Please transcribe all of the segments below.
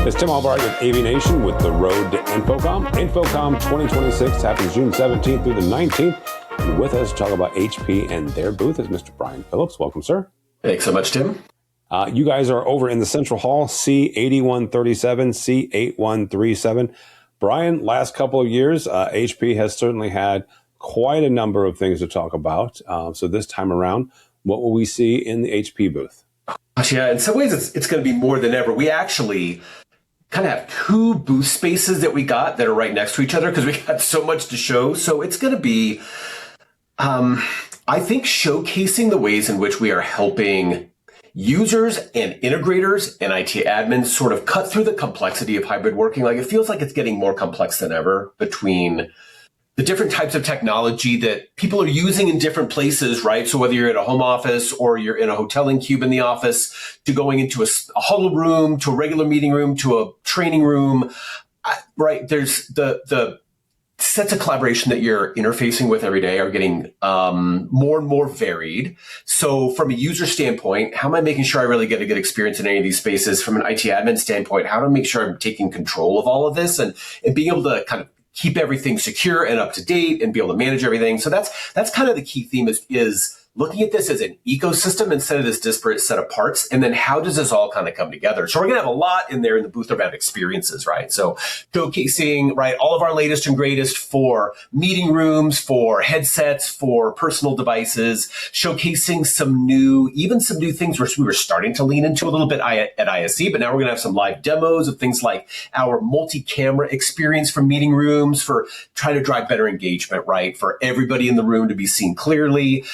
It's Tim Albright with AVNation with the road to InfoComm. InfoComm 2026 happens June 17th through the 19th. And with us to talk about HP and their booth is Mr. Brian Phillips. Welcome, sir. Thanks so much, Tim. You guys are over in the Central Hall, C8137, C8137. Brian, last couple of years, HP has certainly had quite a number of things to talk about. So this time around, what will we see in the HP booth? Yeah, in some ways, it's going to be more than ever. We actually kind of have two booth spaces that we got that are right next to each other because we got so much to show. So it's going to be, I think, showcasing the ways in which we are helping users and integrators and IT admins sort of cut through the complexity of hybrid working. Like, it feels like it's getting more complex than ever between the different types of technology that people are using in different places, right? So whether you're at a home office or you're in a hoteling cube in the office, to going into a huddle room, to a regular meeting room, to a training room, right? There's the sets of collaboration that you're interfacing with every day are getting more and more varied. So from a user standpoint, how am I making sure I really get a good experience in any of these spaces? From an IT admin standpoint, how do I make sure I'm taking control of all of this and being able to kind of keep everything secure and up to date and be able to manage everything? So that's kind of the key theme is looking at this as an ecosystem instead of this disparate set of parts. And then how does this all kind of come together? So we're going to have a lot in there in the booth around experiences, right? So showcasing, right, all of our latest and greatest for meeting rooms, for headsets, for personal devices, showcasing some new things which we were starting to lean into a little bit at ISE, but now we're going to have some live demos of things like our multi-camera experience for meeting rooms, for trying to drive better engagement, right? For everybody in the room to be seen clearly.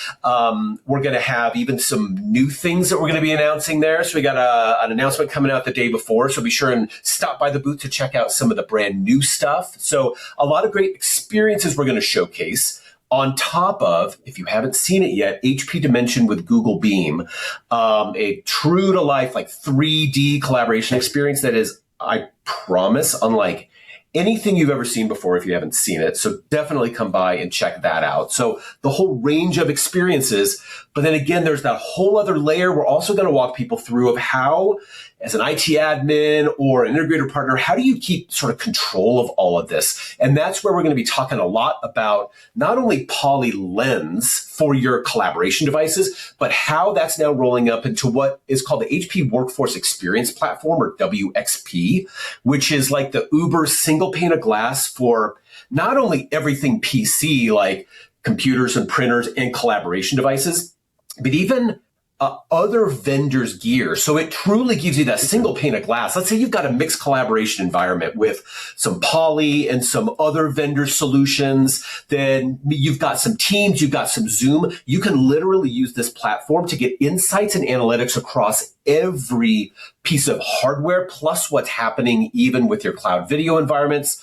We're going to have even some new things that we're going to be announcing there. So we got an announcement coming out the day before. So be sure and stop by the booth to check out some of the brand new stuff. So a lot of great experiences we're going to showcase. On top of, if you haven't seen it yet, HP Dimension with Google Beam, a true to life, like 3D collaboration experience that is, I promise, unlike anything you've ever seen before if you haven't seen it. So definitely come by and check that out. So the whole range of experiences, but then again, there's that whole other layer. We're also going to walk people through of how, as an IT admin or an integrator partner, how do you keep sort of control of all of this? And that's where we're going to be talking a lot about not only Poly Lens for your collaboration devices, but how that's now rolling up into what is called the HP Workforce Experience Platform, or WXP, which is like the Uber single pane of glass for not only everything PC, like computers and printers and collaboration devices, but even other vendors' gear. So it truly gives you that single pane of glass. Let's say you've got a mixed collaboration environment with some Poly and some other vendor solutions. Then you've got some Teams, you've got some Zoom. You can literally use this platform to get insights and analytics across every piece of hardware, plus what's happening even with your cloud video environments.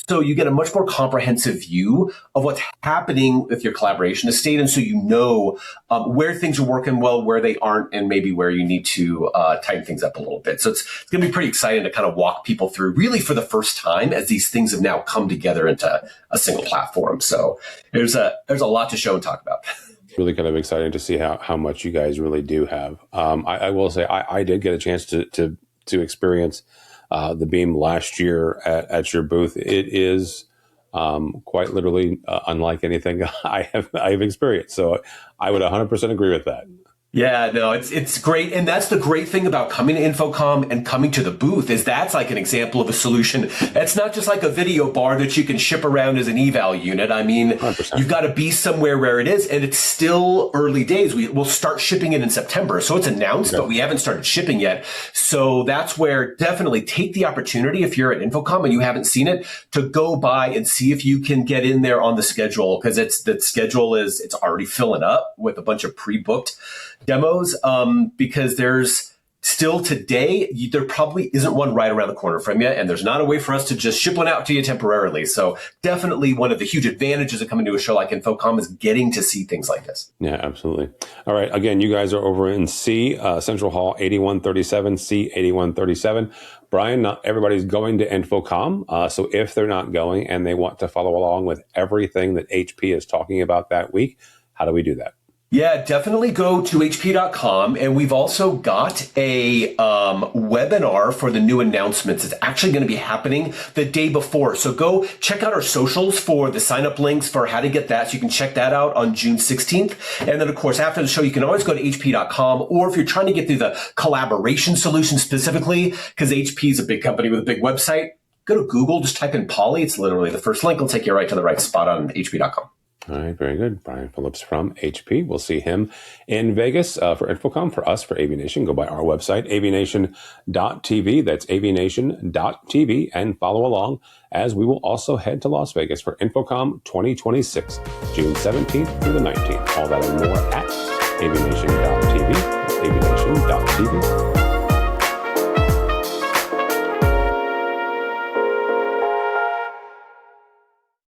So you get a much more comprehensive view of what's happening with your collaboration estate. And so you know where things are working well, where they aren't, and maybe where you need to tighten things up a little bit. So it's going to be pretty exciting to kind of walk people through really for the first time as these things have now come together into a single platform. So there's a lot to show and talk about. Really kind of exciting to see how much you guys really do have. I will say I did get a chance to experience the Beam last year at your booth. It is quite literally unlike anything I've experienced. So I would 100% agree with that. Yeah, no, it's great. And that's the great thing about coming to InfoComm and coming to the booth is that's like an example of a solution. It's not just like a video bar that you can ship around as an eval unit. I mean, 100%. You've got to be somewhere where it is, and it's still early days. We'll start shipping it in September. So it's announced, but we haven't started shipping yet. So that's where definitely take the opportunity, if you're at InfoComm and you haven't seen it, to go by and see if you can get in there on the schedule, because it's already filling up with a bunch of pre-booked demos, because there's still today, there probably isn't one right around the corner from you, and there's not a way for us to just ship one out to you temporarily. So definitely one of the huge advantages of coming to a show like InfoComm is getting to see things like this. Yeah, absolutely. All right. Again, you guys are over in Central Hall, 8137, C8137. Brian, not everybody's going to InfoComm. So if they're not going and they want to follow along with everything that HP is talking about that week, how do we do that? Yeah, definitely go to hp.com. And we've also got a webinar for the new announcements. It's actually going to be happening the day before. So go check out our socials for the sign up links for how to get that. So you can check that out on June 16th. And then, of course, after the show, you can always go to hp.com. Or if you're trying to get through the collaboration solution specifically, because HP is a big company with a big website, go to Google, just type in Poly. It's literally the first link. Will take you right to the right spot on hp.com. All right, very good. Brian Phillips from HP. We'll see him in Vegas for InfoComm. For us, for AVNation, go by our website, avnation.tv. That's avnation.tv, and follow along as we will also head to Las Vegas for InfoComm 2026, June 17th through the 19th. All that and more at avnation.tv. That's avnation.tv.